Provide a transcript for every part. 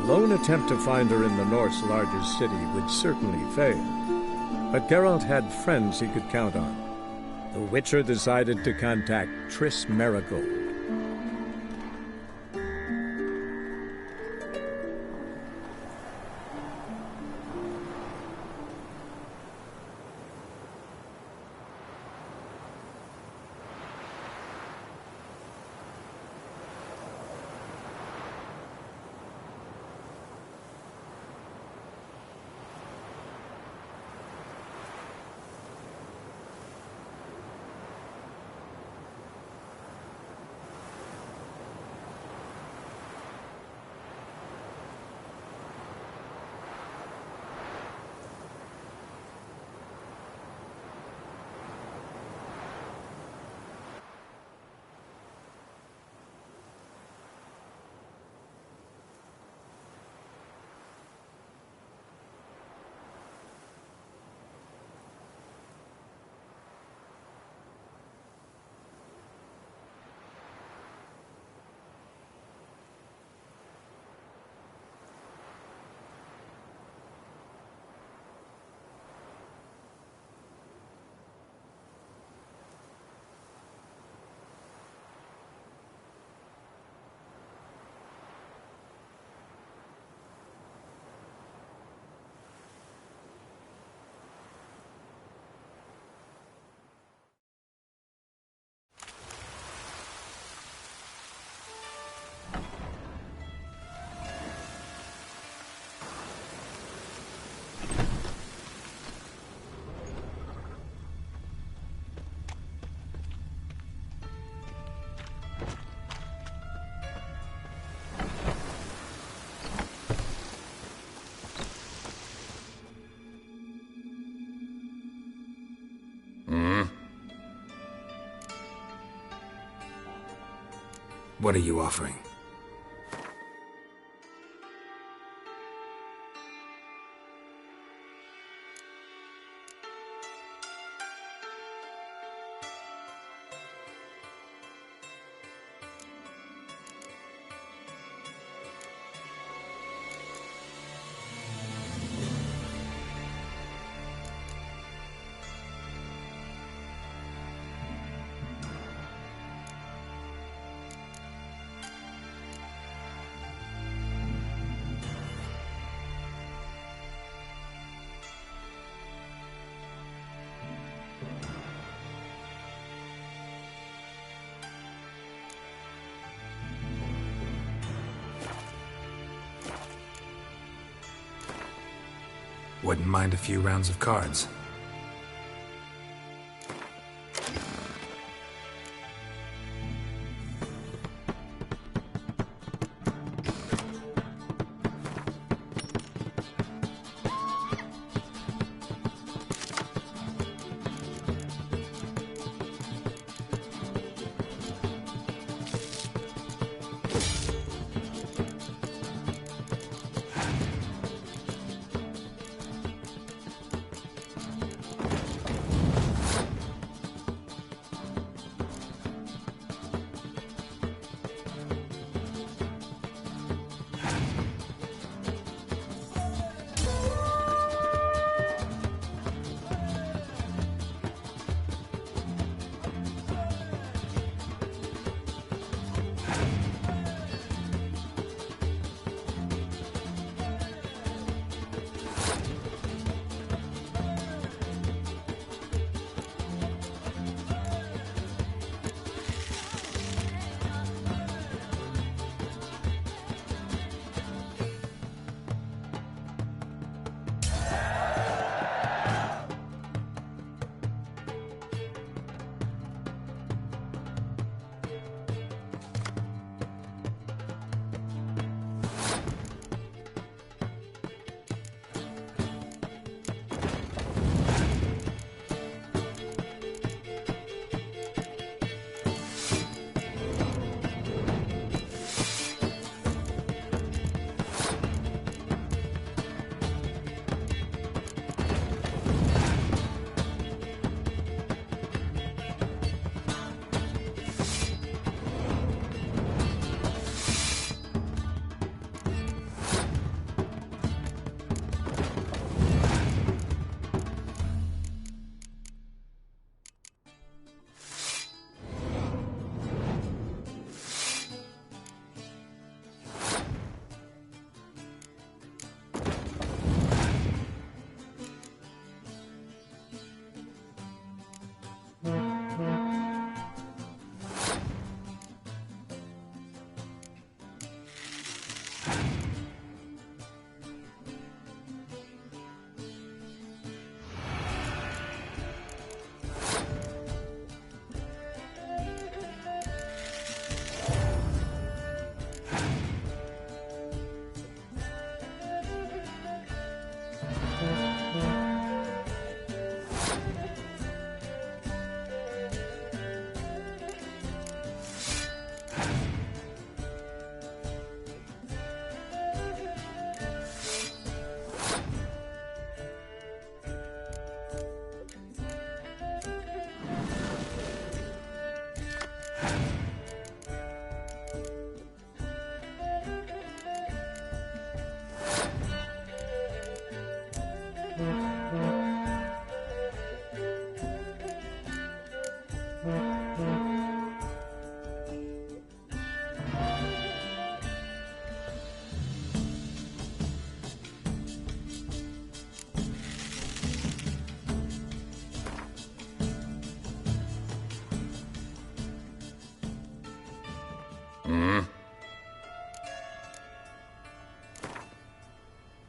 lone attempt to find her in the North's largest city would certainly fail. But Geralt had friends he could count on. The Witcher decided to contact Triss Marigold. What are you offering? Wouldn't mind a few rounds of cards.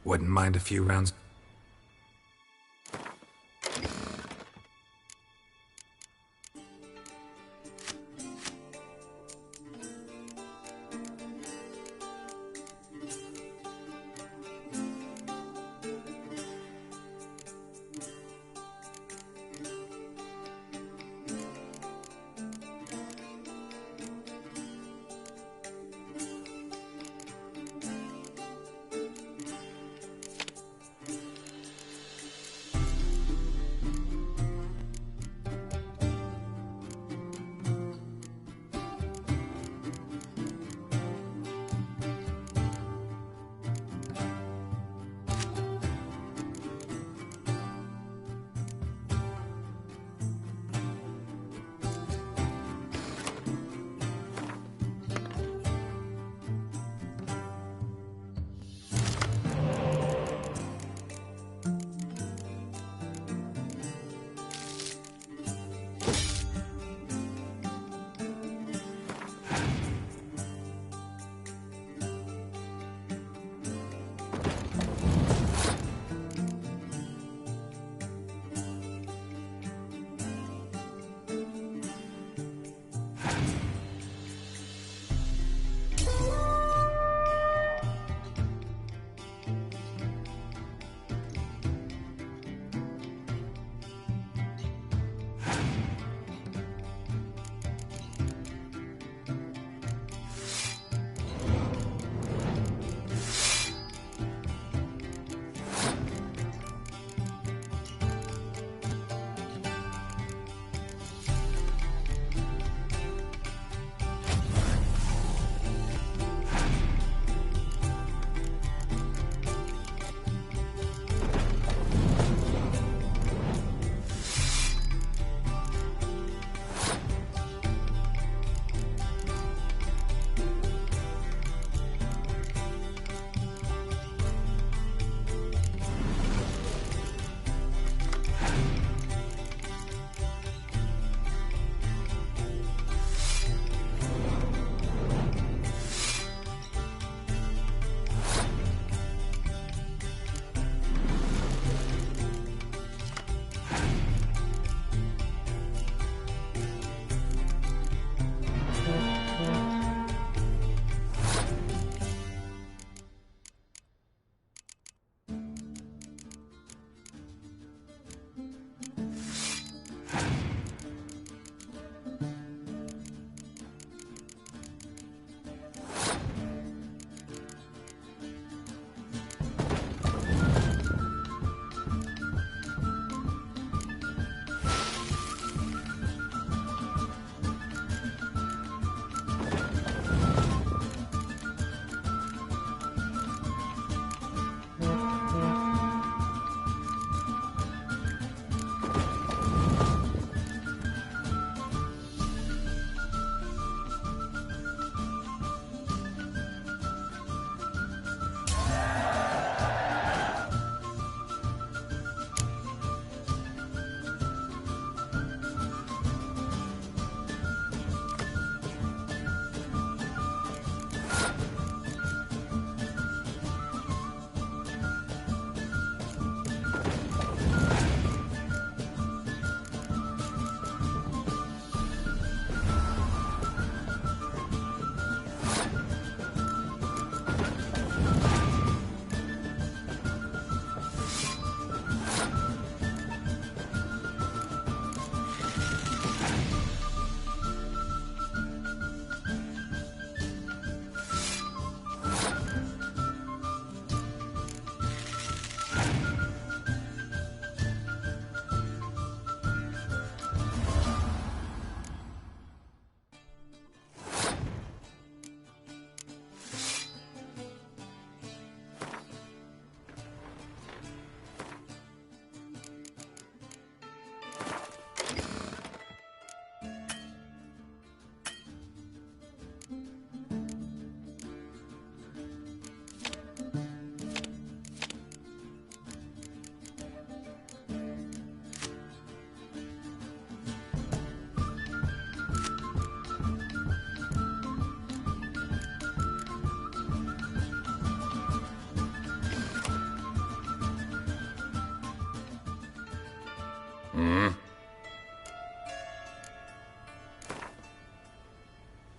Wouldn't mind a few rounds.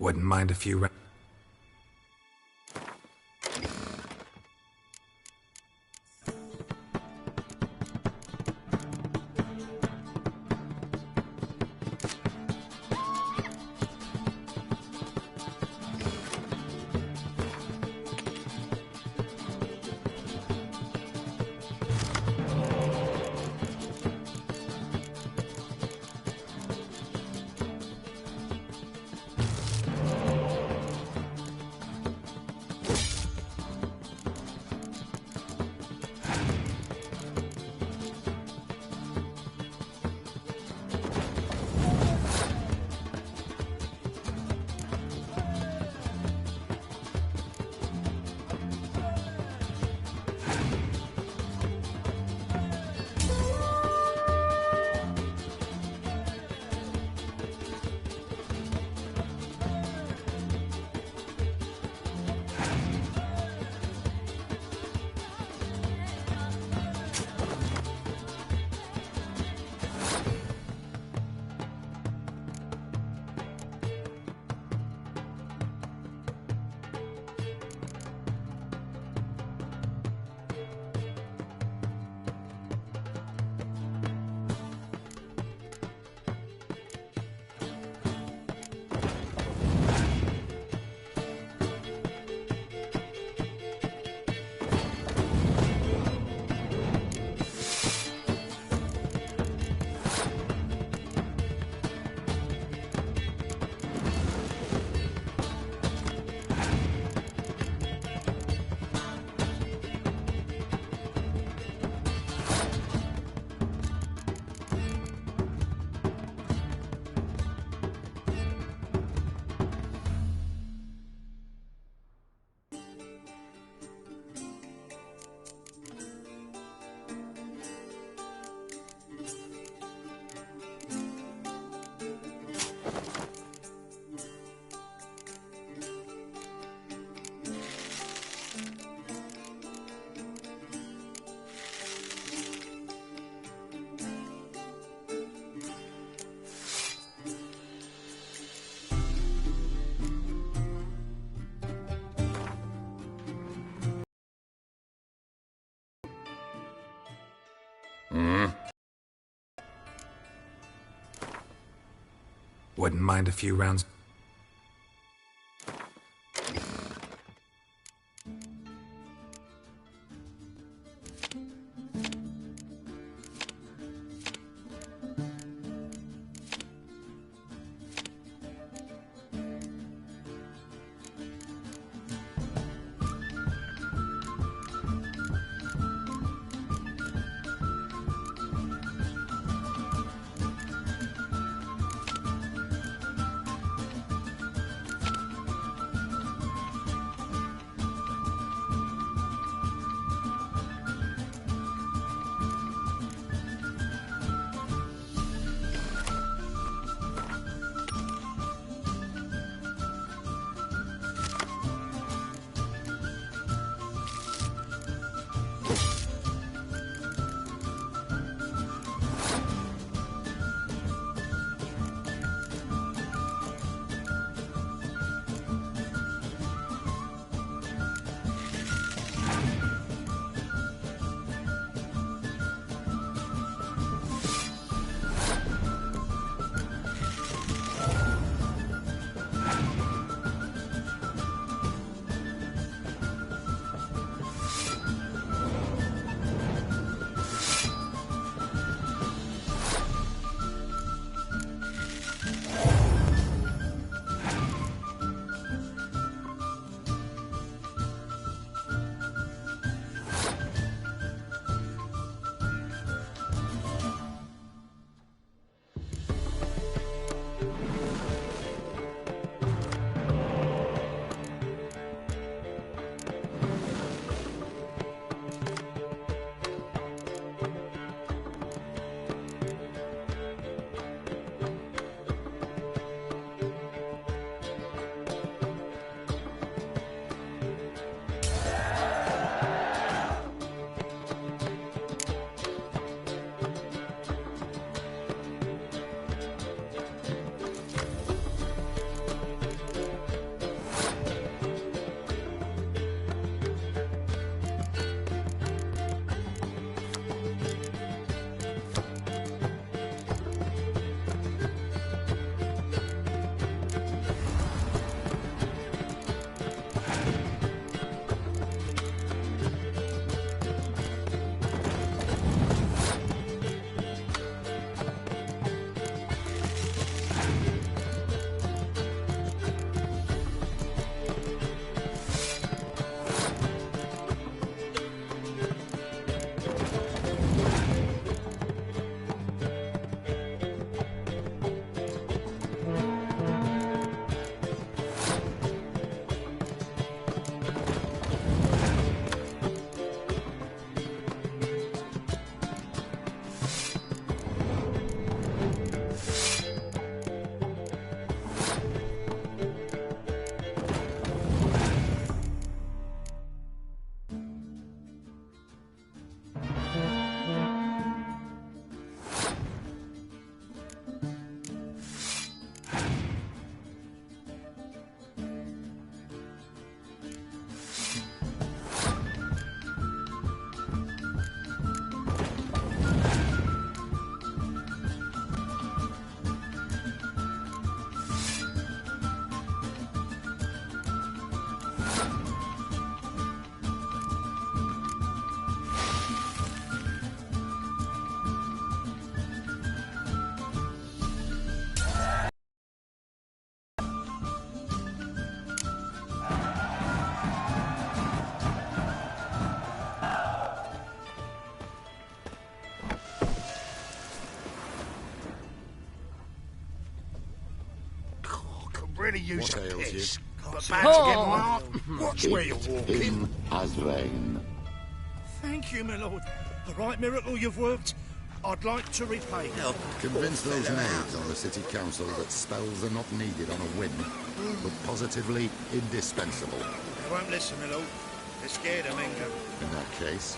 Wouldn't mind a few rounds. Wouldn't mind a few rounds. really use What a ails you? piss. But bad to get my heart. Watch where you're walking. In as rain. Thank you, my lord. The right miracle you've worked. I'd like to repay you. Convince those knaves on the city council that spells are not needed on a whim, but positively indispensable. They won't listen, my lord. They're scared of Mingo. In that case,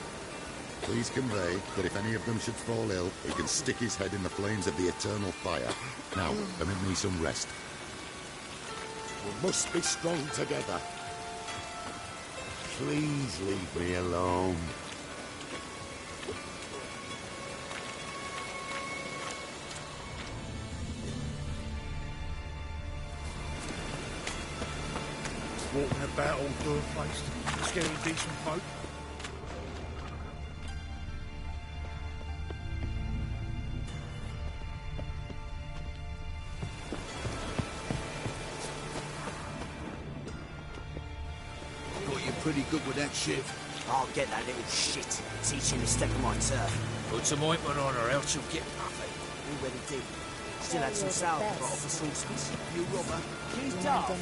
please convey that if any of them should fall ill, he can stick his head in the flames of the eternal fire. Now, permit me some rest. We must be strong together. Please leave me alone. Walking about all door-faced, scaring decent folk. Got you pretty good with that shiv. I'll get that little shit. Teach him to step on my turf. Put some ointment on her, else she'll get puffy. Already did. Still had some sour got off the sauces. You robber. She's daft.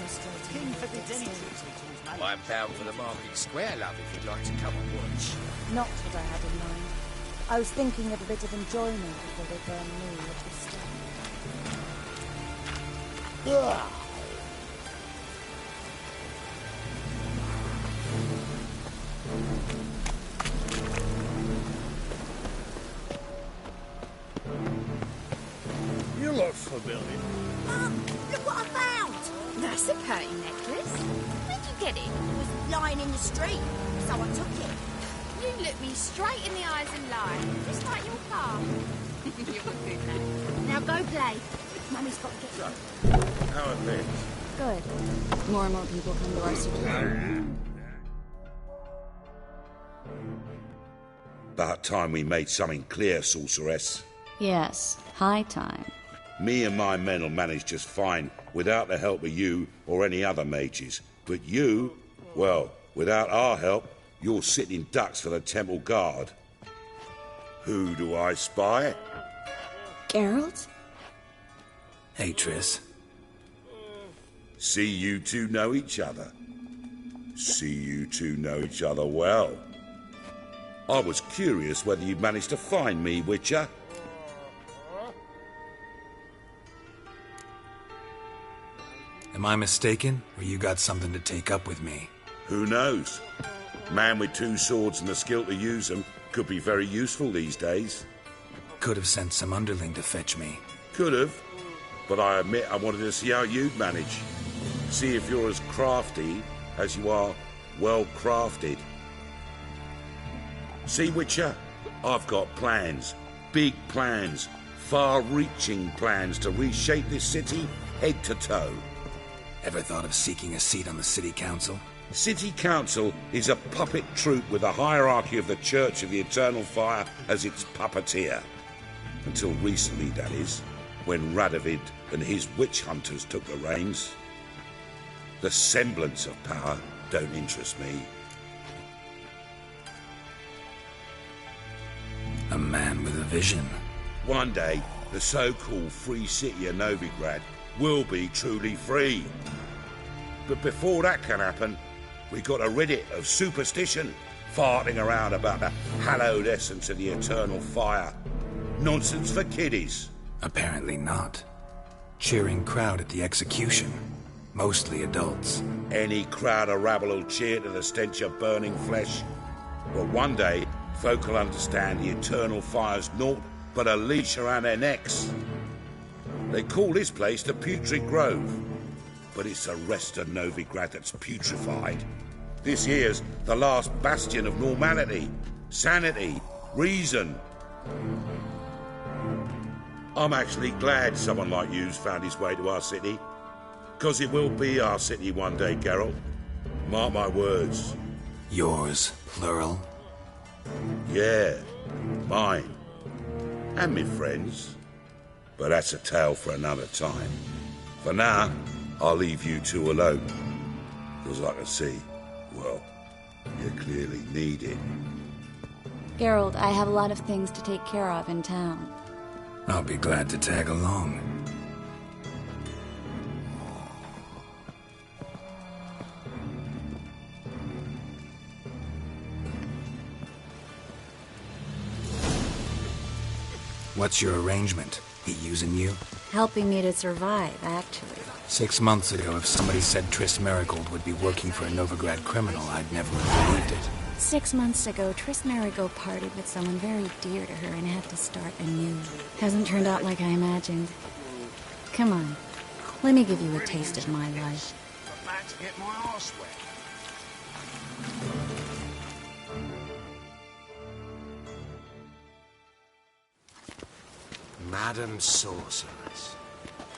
King for the Meeting Triss. I'm bound for the market square, love, if you'd like to come and watch. Not what I had in mind. I was thinking of a bit of enjoyment before they burn me at the stake. You look familiar. Mum, look what I found! That's a curtain necklace. Where'd you get it? It was lying in the street, so I took it. You look me straight in the eyes and lie, just like your car. You're a good man. Now go play. Mummy's got to get you. How are things? Good. More and more people come to our city. About time we made something clear, sorceress. Yes, high time. Me and my men will manage just fine without the help of you or any other mages. But you, well, without our help, you're sitting ducks for the temple guard. Who do I spy? Geralt? Hey, Triss. See you two know each other. See you two know each other well. I was curious whether you'd managed to find me, Witcher. Am I mistaken, or you got something to take up with me? Who knows? Man with two swords and the skill to use them could be very useful these days. Could have sent some underling to fetch me. Could have, but I admit I wanted to see how you'd manage. See if you're as crafty as you are well crafted. See, Witcher, I've got plans. Big plans. Far-reaching plans to reshape this city head to toe. Ever thought of seeking a seat on the city council? City Council is a puppet troupe with the hierarchy of the Church of the Eternal Fire as its puppeteer. Until recently, that is, when Radovid and his witch hunters took the reins. The semblance of power don't interest me. A man with a vision. One day, the so-called free city of Novigrad will be truly free. But before that can happen, we got to rid it of superstition, farting around about the hallowed essence of the eternal fire. Nonsense for kiddies. Apparently not. Cheering crowd at the execution. Mostly adults. Any crowd of rabble will cheer to the stench of burning flesh. But one day, folk will understand the eternal fire's naught but a leash around their necks. They call this place the Putrid Grove, but it's the rest of Novigrad that's putrefied. This here's the last bastion of normality, sanity, reason. I'm actually glad someone like you's found his way to our city, because it will be our city one day, Geralt. Mark my words. Yours, plural? Yeah, mine. And me friends. But that's a tale for another time. For now, I'll leave you two alone. Because I can see, well, you clearly need it. Geralt, I have a lot of things to take care of in town. I'll be glad to tag along. What's your arrangement? He using you? Helping me to survive, actually. 6 months ago, if somebody said Triss Marigold would be working for a Novigrad criminal, I'd never have believed it. 6 months ago, Triss Marigold partied with someone very dear to her and had to start anew. Hasn't turned out like I imagined. Come on, let me give you a taste of my life. About to get my arse wet. Madam Sorceress.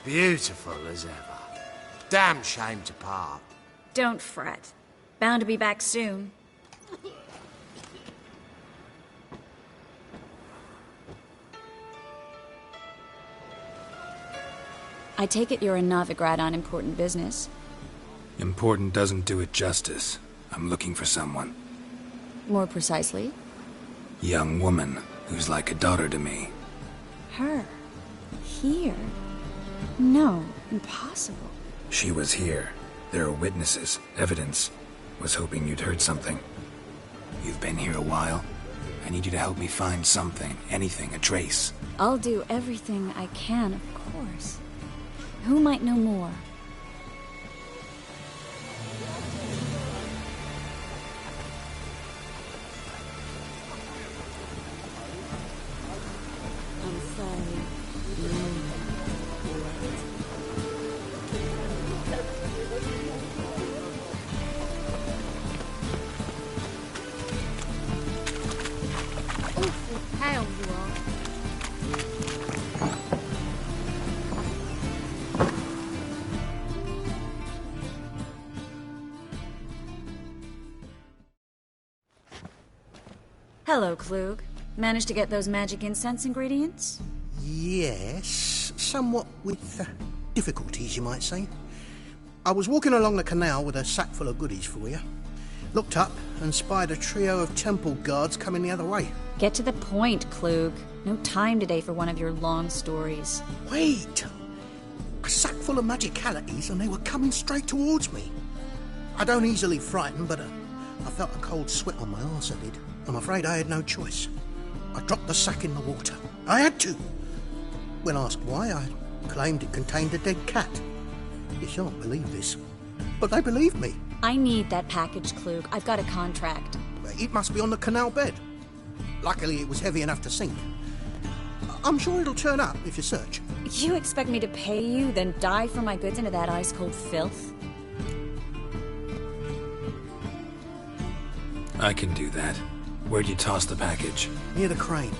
Beautiful as ever. Damn shame to part. Don't fret. Bound to be back soon. I take it you're in Novigrad on important business. Important doesn't do it justice. I'm looking for someone. More precisely? Young woman who's like a daughter to me. Her? Here? No, impossible. She was here. There are witnesses, evidence. Was hoping you'd heard something. You've been here a while. I need you to help me find something, anything, a trace. I'll do everything I can, of course. Who might know more? I'm sorry. Awful pale you are. Hello, Klug. Managed to get those magic incense ingredients? Yes, somewhat with difficulties, you might say. I was walking along the canal with a sack full of goodies for you. Looked up and spied a trio of temple guards coming the other way. Get to the point, Klug. No time today for one of your long stories. Wait! A sack full of magicalities and they were coming straight towards me. I don't easily frighten, but I felt a cold sweat on my arse, I did. I'm afraid I had no choice. I dropped the sack in the water. I had to. When asked why, I claimed it contained a dead cat. You shan't believe this, but they believed me. I need that package, Klug. I've got a contract. It must be on the canal bed. Luckily, it was heavy enough to sink. I'm sure it'll turn up if you search. You expect me to pay you, then dive for my goods into that ice-cold filth? I can do that. Where'd you toss the package? Near the crane.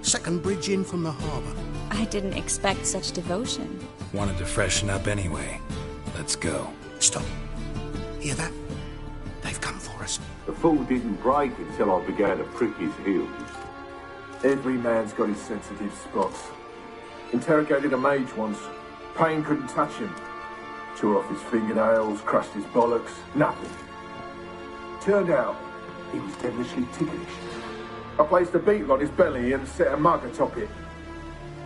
Second bridge in from the harbour. I didn't expect such devotion. Wanted to freshen up anyway. Let's go. Stop. Hear that? They've come for us. The fool didn't break until I began to prick his heels. Every man's got his sensitive spots. Interrogated a mage once. Pain couldn't touch him. Tore off his fingernails, crushed his bollocks, nothing. Turned out, he was devilishly ticklish. I placed a beetle on his belly and set a mug atop it.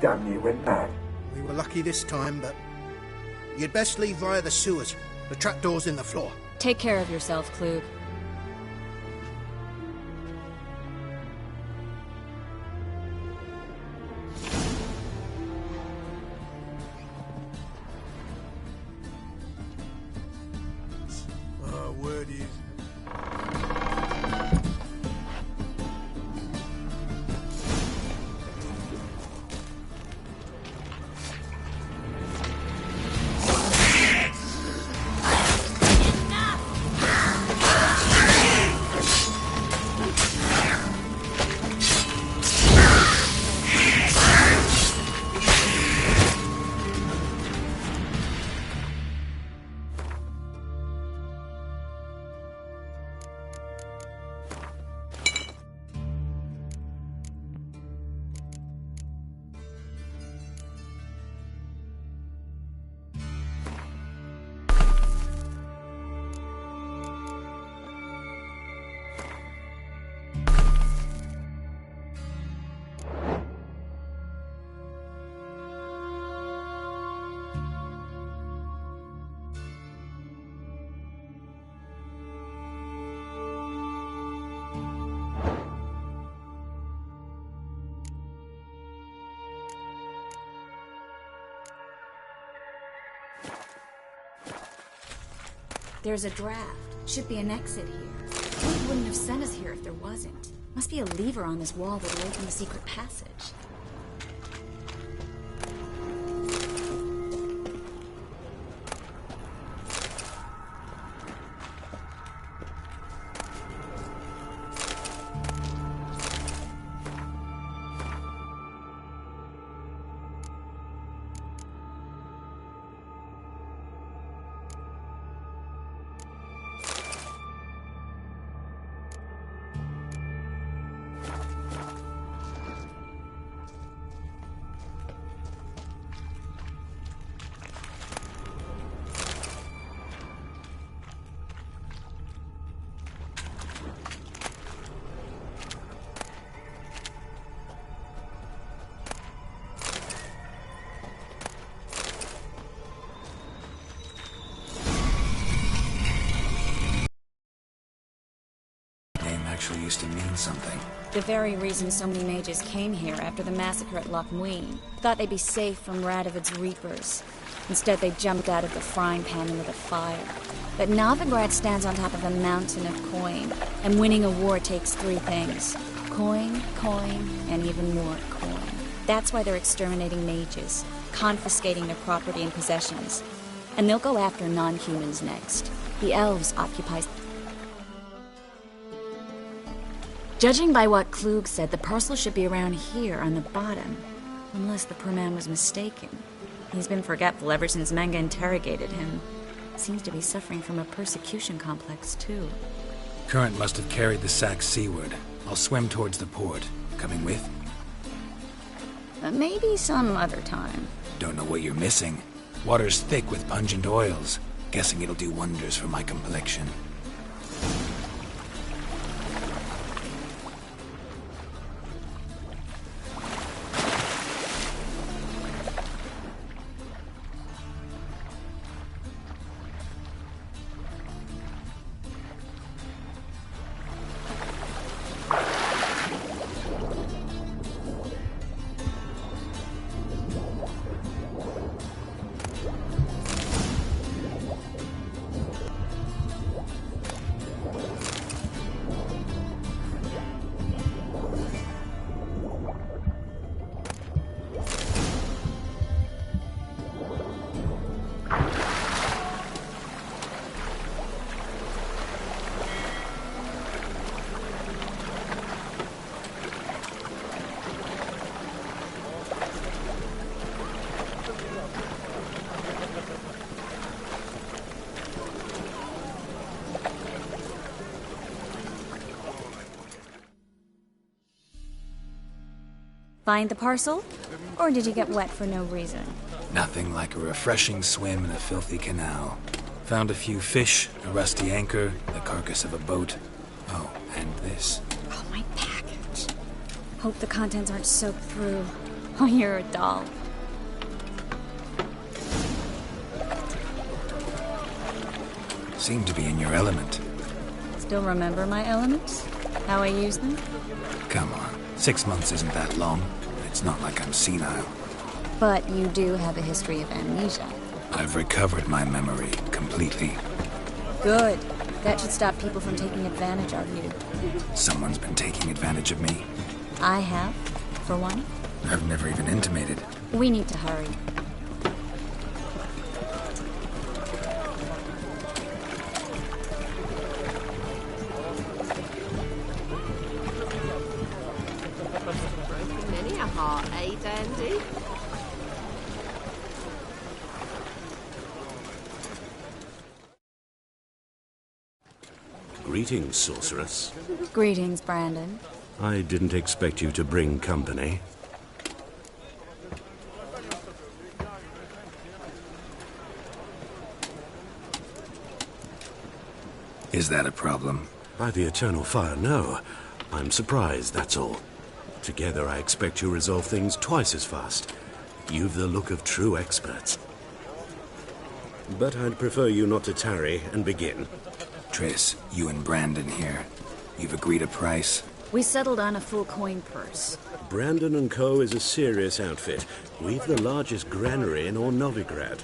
Damn near went mad. We were lucky this time, but you'd best leave via the sewers. The trapdoor's in the floor. Take care of yourself, Klug. Word is... There's a draft. Should be an exit here. He wouldn't have sent us here if there wasn't. Must be a lever on this wall that will open the secret passage. Actually used to mean something. The very reason so many mages came here after the massacre at Loch Muin. Thought they'd be safe from Radovid's reapers. Instead, they jumped out of the frying pan into the fire. But Novigrad stands on top of a mountain of coin, and winning a war takes three things. Coin, coin, and even more coin. That's why they're exterminating mages, confiscating their property and possessions. And they'll go after non-humans next. The elves occupy... Judging by what Klug said, the parcel should be around here on the bottom. Unless the poor man was mistaken. He's been forgetful ever since Manga interrogated him. Seems to be suffering from a persecution complex, too. Current must have carried the sack seaward. I'll swim towards the port. Coming with? Maybe some other time. Don't know what you're missing. Water's thick with pungent oils. Guessing it'll do wonders for my complexion. Find the parcel? Or did you get wet for no reason? Nothing like a refreshing swim in a filthy canal. Found a few fish, a rusty anchor, the carcass of a boat. Oh, and this. Oh, my package. Hope the contents aren't soaked through. Oh, you're a doll. Seem to be in your element. Still remember my elements? How I use them? Come on. 6 months isn't that long. It's not like I'm senile. But you do have a history of amnesia. I've recovered my memory completely. Good. That should stop people from taking advantage of you. Someone's been taking advantage of me. I have, for one. I've never even intimated. We need to hurry. Many a heart, eh, Dandy? Greetings, sorceress. Greetings, Brandon. I didn't expect you to bring company. Is that a problem? By the eternal fire, no. I'm surprised, that's all. Together, I expect you resolve things twice as fast. You've the look of true experts. But I'd prefer you not to tarry and begin. Triss, you and Brandon here. You've agreed a price? We settled on a full coin purse. Brandon and Co. is a serious outfit. We've the largest granary in all Novigrad.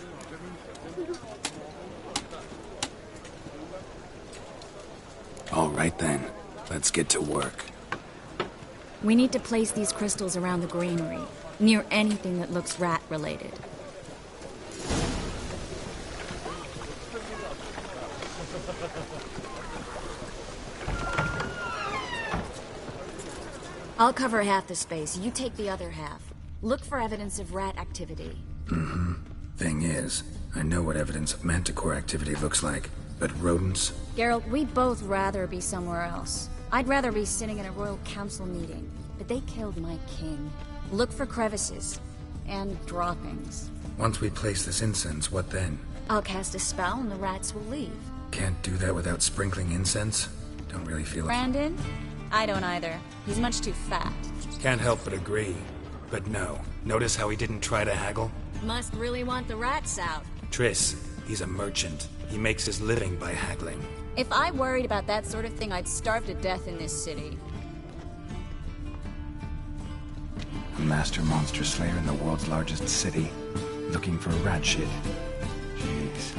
Right then, let's get to work. We need to place these crystals around the granary, near anything that looks rat-related. I'll cover half the space, you take the other half. Look for evidence of rat activity. Mm-hmm. Thing is, I know what evidence of manticore activity looks like, but rodents? Geralt, we'd both rather be somewhere else. I'd rather be sitting in a royal council meeting, but they killed my king. Look for crevices and droppings. Once we place this incense, what then? I'll cast a spell and the rats will leave. Can't do that without sprinkling incense? Don't really feel it. Brandon? I don't either. He's much too fat. Can't help but agree. But no. Notice how he didn't try to haggle? Must really want the rats out. Triss, he's a merchant. He makes his living by haggling. If I worried about that sort of thing, I'd starve to death in this city. A master monster slayer in the world's largest city. Looking for rat shit. Jeez.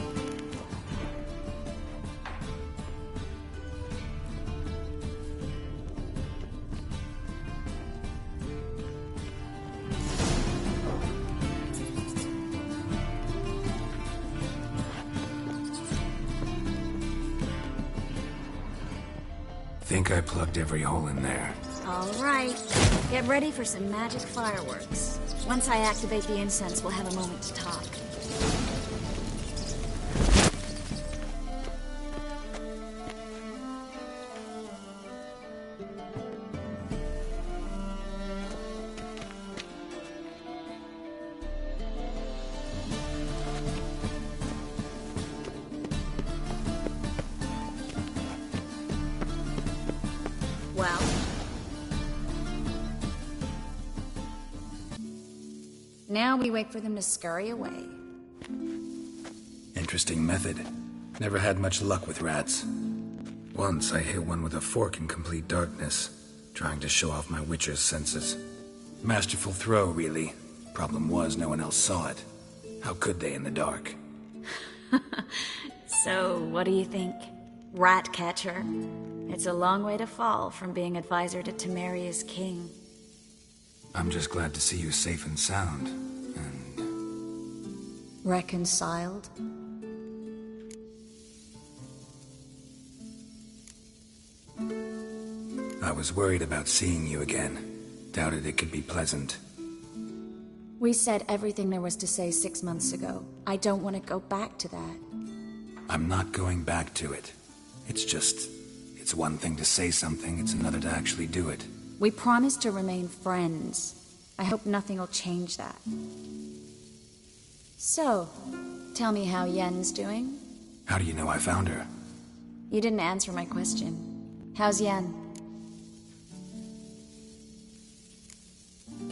Think I plugged every hole in there. All right. Get ready for some magic fireworks. Once I activate the incense, we'll have a moment to talk. Well? Now we wait for them to scurry away. Interesting method. Never had much luck with rats. Once I hit one with a fork in complete darkness, trying to show off my witcher's senses. Masterful throw, really. Problem was, no one else saw it. How could they in the dark? So, what do you think? Rat catcher? It's a long way to fall from being advisor to Temeria's king. I'm just glad to see you safe and sound. And... reconciled? I was worried about seeing you again. Doubted it could be pleasant. We said everything there was to say 6 months ago. I don't want to go back to that. I'm not going back to it. It's just... it's one thing to say something, it's another to actually do it. We promised to remain friends. I hope nothing will change that. So, tell me how Yen's doing? How do you know I found her? You didn't answer my question. How's Yen?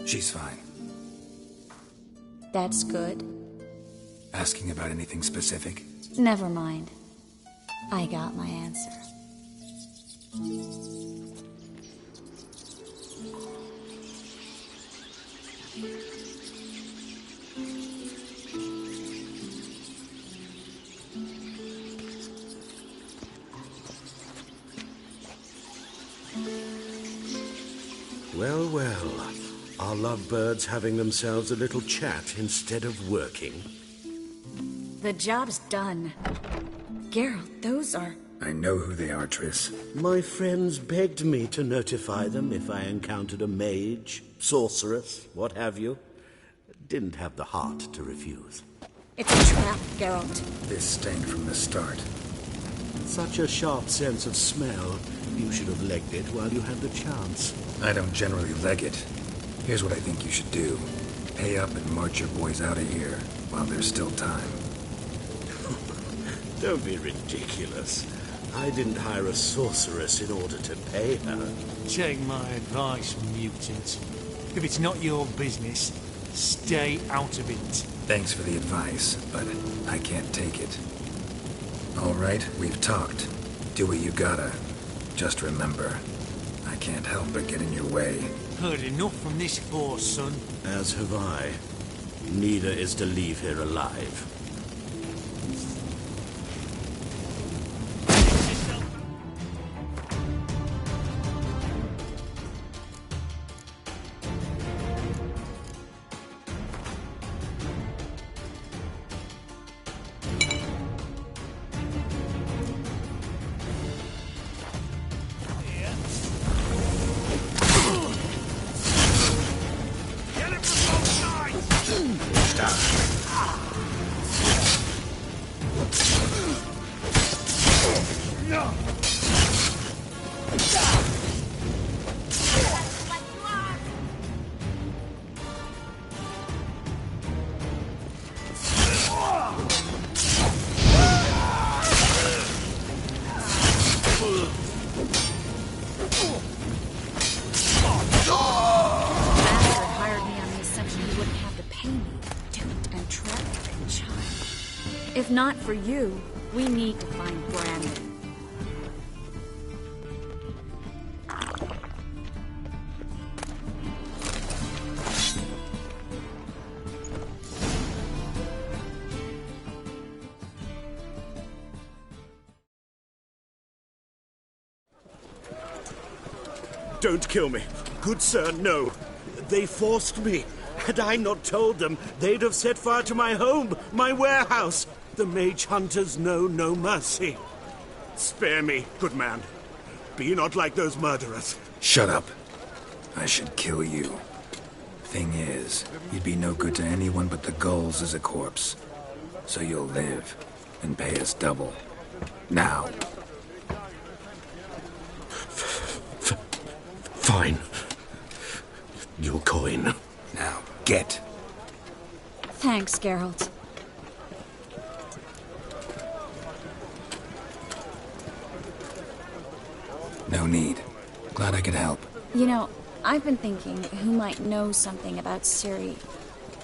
She's fine. That's good. Asking about anything specific? Never mind. I got my answer. Well, well. Are lovebirds having themselves a little chat instead of working? The job's done. Geralt, those are... I know who they are, Triss. My friends begged me to notify them if I encountered a mage, sorceress, what have you. Didn't have the heart to refuse. It's a trap, Geralt. This stank from the start. Such a sharp sense of smell. You should have legged it while you had the chance. I don't generally leg it. Here's what I think you should do. Pay up and march your boys out of here while there's still time. Don't be ridiculous. I didn't hire a sorceress in order to pay her. Take my advice, mutant. If it's not your business, stay out of it. Thanks for the advice, but I can't take it. All right, we've talked. Do what you gotta. Just remember, I can't help but get in your way. Heard enough from this horse, son. As have I. Neither is to leave here alive. If not for you, we need to find Brandon. Don't kill me. Good sir, no. They forced me. Had I not told them, they'd have set fire to my home, my warehouse. The mage hunters know no mercy. Spare me, good man. Be not like those murderers. Shut up. I should kill you. Thing is, you'd be no good to anyone but the gulls as a corpse. So you'll live and pay us double. Now. Fine. Your coin. Now, get. Thanks, Geralt. No need. Glad I could help. You know, I've been thinking who might know something about Ciri.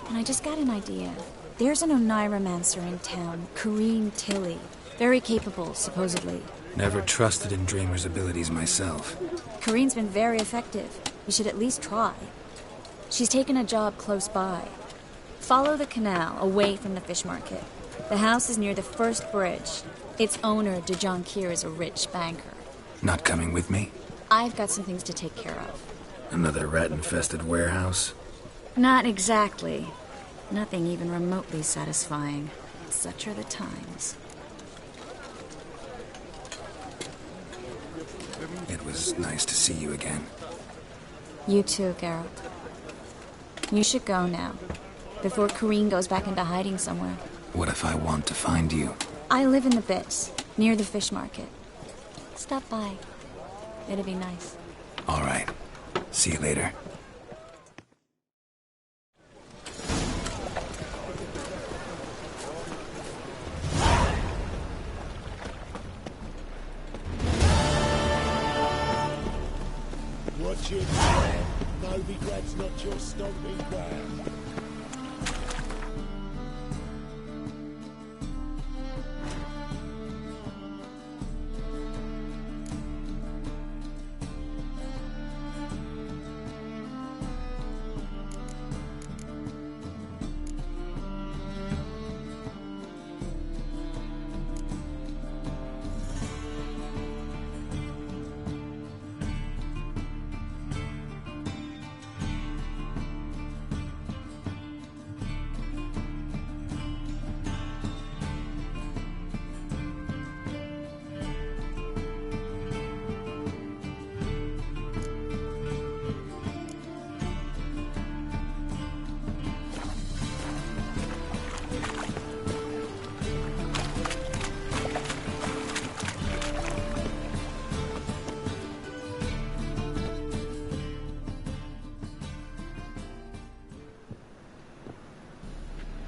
And I just got an idea. There's an Oneiromancer in town, Corrine Tilly. Very capable, supposedly. Never trusted in Dreamer's abilities myself. Corrine's been very effective. You should at least try. She's taken a job close by. Follow the canal, away from the fish market. The house is near the first bridge. Its owner, de Jonquier, is a rich banker. Not coming with me? I've got some things to take care of. Another rat-infested warehouse? Not exactly. Nothing even remotely satisfying. Such are the times. It was nice to see you again. You too, Geralt. You should go now, before Corrine goes back into hiding somewhere. What if I want to find you? I live in the Bits, near the fish market. Stop by. It'd be nice. All right. See you later. Watch it, man. Novigrad's not your stomping ground.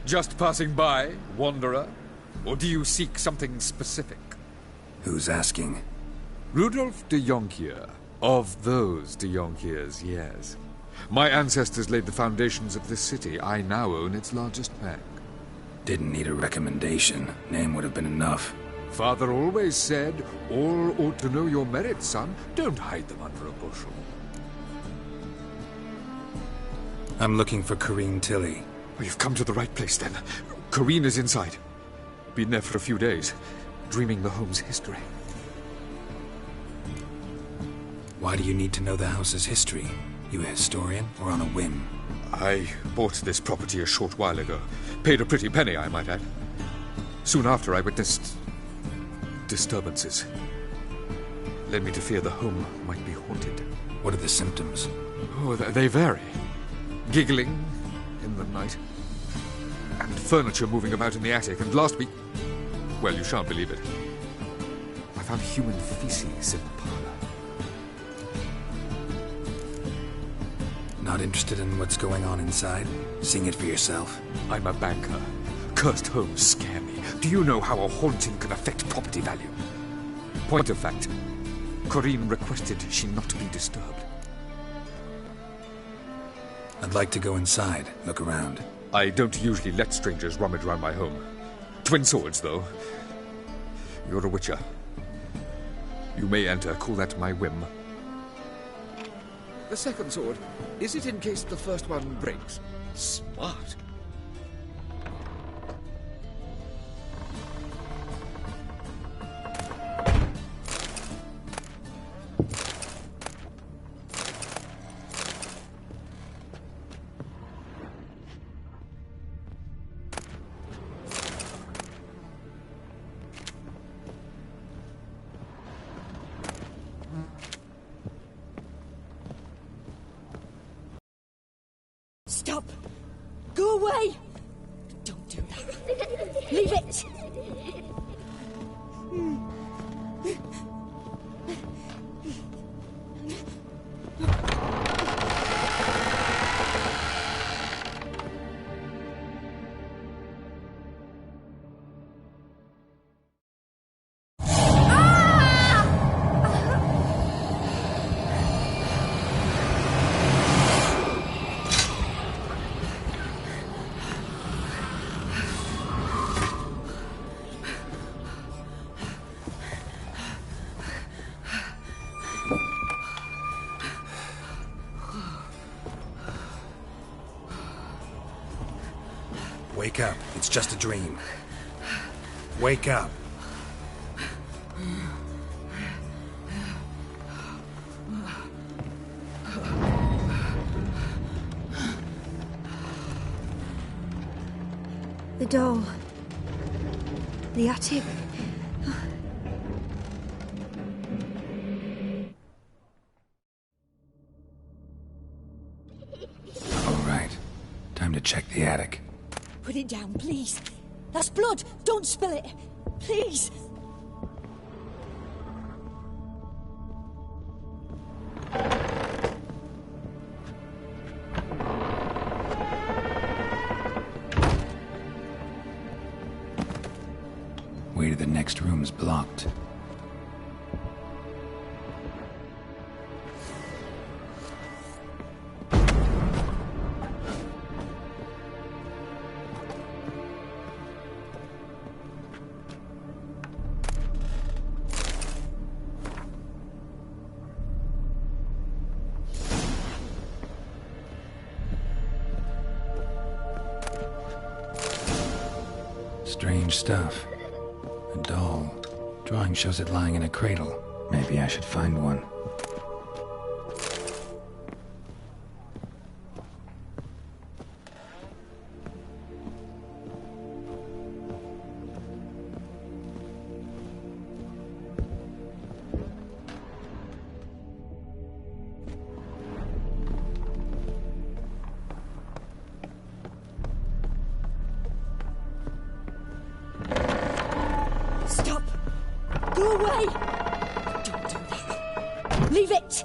Just passing by, wanderer? Or do you seek something specific? Who's asking? Rudolf de Jonquier. Of those de Jonquiers, yes. My ancestors laid the foundations of this city. I now own its largest bank. Didn't need a recommendation. Name would have been enough. Father always said, all ought to know your merits, son. Don't hide them under a bushel. I'm looking for Corrine Tilly. Well, you've come to the right place, then. Corrine is inside. Been there for a few days, dreaming the home's history. Why do you need to know the house's history? You a historian, or on a whim? I bought this property a short while ago. Paid a pretty penny, I might add. Soon after, I witnessed disturbances. Led me to fear the home might be haunted. What are the symptoms? Oh, they vary. Giggling in the night, and furniture moving about in the attic, and last week... Well, you shan't believe it. I found human feces in the parlor. Not interested in what's going on inside? Seeing it for yourself? I'm a banker. Cursed homes scare me. Do you know how a haunting can affect property value? Point of fact, Corrine requested she not be disturbed. I'd like to go inside, look around. I don't usually let strangers rummage around my home. Twin swords, though. You're a witcher. You may enter, call that my whim. The second sword, is it in case the first one breaks? Smart. Stop! Go away! Don't do that. Leave it! Wake up. It's just a dream. Wake up. The door. The attic. All right. Time to check the attic. Put it down, please. That's blood. Don't spill it. Please. Way to the next room's blocked. Strange stuff. A doll. Drawing shows it lying in a cradle. Maybe I should find one. Stop! Go away! Don't do that. Leave it!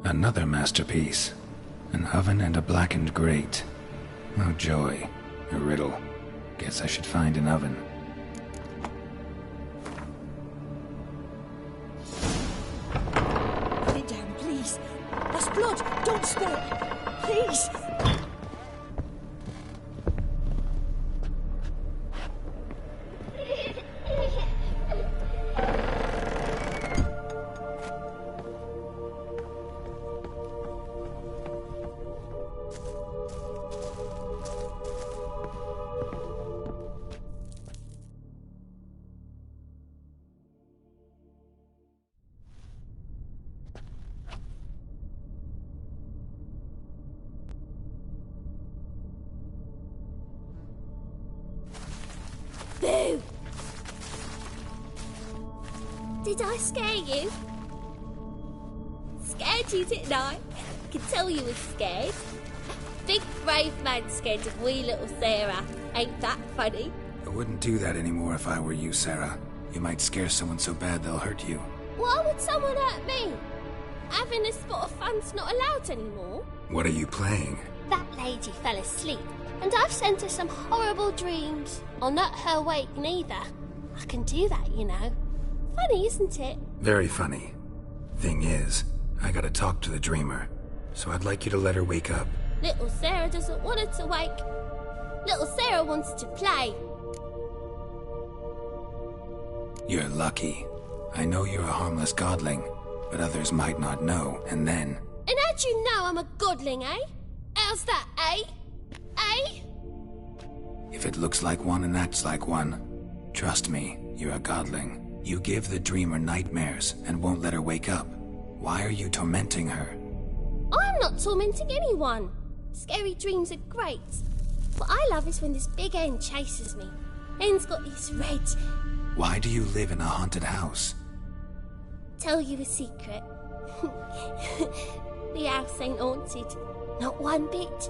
Another masterpiece. An oven and a blackened grate. Oh joy. A riddle. Guess I should find an oven. Put it down, please. That's blood. Don't spill it. Please. Boo! Did I scare you? Scared you, didn't I? Could tell you was scared. Big brave man scared of wee little Sarah. Ain't that funny? I wouldn't do that anymore if I were you, Sarah. You might scare someone so bad they'll hurt you. Why would someone hurt me? Having this spot of fun's not allowed anymore. What are you playing? That lady fell asleep, and I've sent her some horrible dreams. I'll not her wake neither. I can do that, you know. Funny, isn't it? Very funny. Thing is, I gotta talk to the dreamer, so I'd like you to let her wake up. Little Sarah doesn't want her to wake. Little Sarah wants to play. You're lucky. I know you're a harmless godling, but others might not know, and then... And how'd you know I'm a godling, eh? How's that, eh? Eh? If it looks like one and acts like one, trust me, you're a godling. You give the dreamer nightmares and won't let her wake up. Why are you tormenting her? I'm not tormenting anyone. Scary dreams are great. What I love is when this big hen chases me. Hen's got these red... Why do you live in a haunted house? Tell you a secret. The house ain't haunted. Not one bit.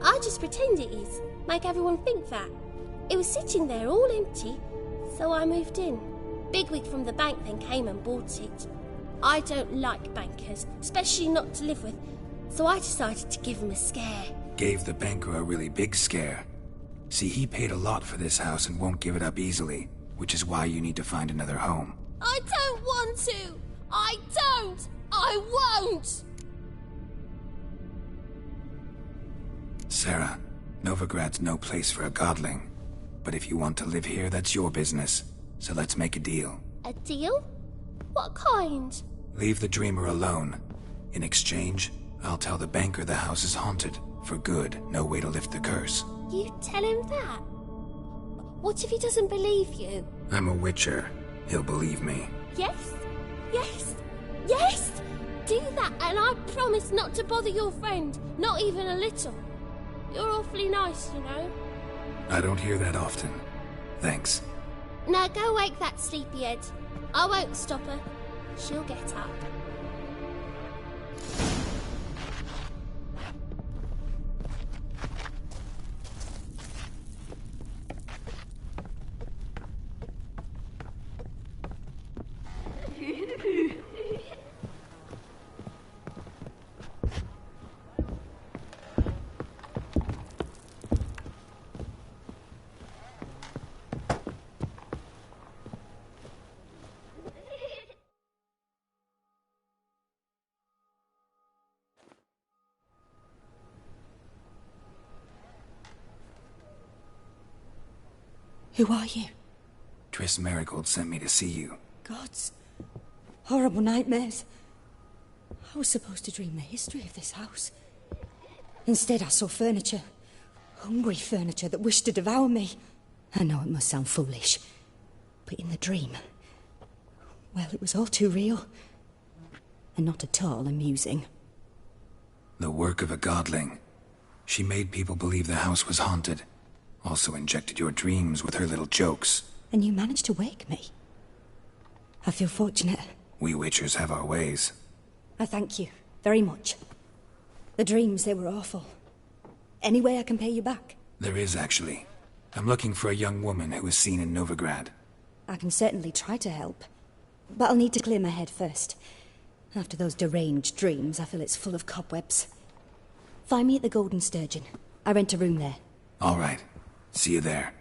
I just pretend it is. Make everyone think that. It was sitting there all empty, so I moved in. Bigwig from the bank then came and bought it. I don't like bankers, especially not to live with, so I decided to give him a scare. Gave the banker a really big scare. See, he paid a lot for this house and won't give it up easily, which is why you need to find another home. I don't want to! I don't! I won't! Sarah, Novigrad's no place for a godling. But if you want to live here, that's your business. So let's make a deal. A deal? What kind? Leave the dreamer alone. In exchange, I'll tell the banker the house is haunted. For good, no way to lift the curse. You tell him that? What if he doesn't believe you? I'm a witcher. He'll believe me. Yes? Yes? Yes! Do that, and I promise not to bother your friend. Not even a little. You're awfully nice, you know. I don't hear that often. Thanks. Now go wake that sleepyhead. I won't stop her. She'll get up. Who are you? Triss Marigold sent me to see you. Gods. Horrible nightmares. I was supposed to dream the history of this house. Instead, I saw furniture. Hungry furniture that wished to devour me. I know it must sound foolish, but in the dream, well, it was all too real. And not at all amusing. The work of a godling. She made people believe the house was haunted. Also injected your dreams with her little jokes. And you managed to wake me. I feel fortunate. We witchers have our ways. I thank you very much. The dreams, they were awful. Any way I can pay you back? There is, actually. I'm looking for a young woman who was seen in Novigrad. I can certainly try to help. But I'll need to clear my head first. After those deranged dreams, I feel it's full of cobwebs. Find me at the Golden Sturgeon. I rent a room there. All right. See you there.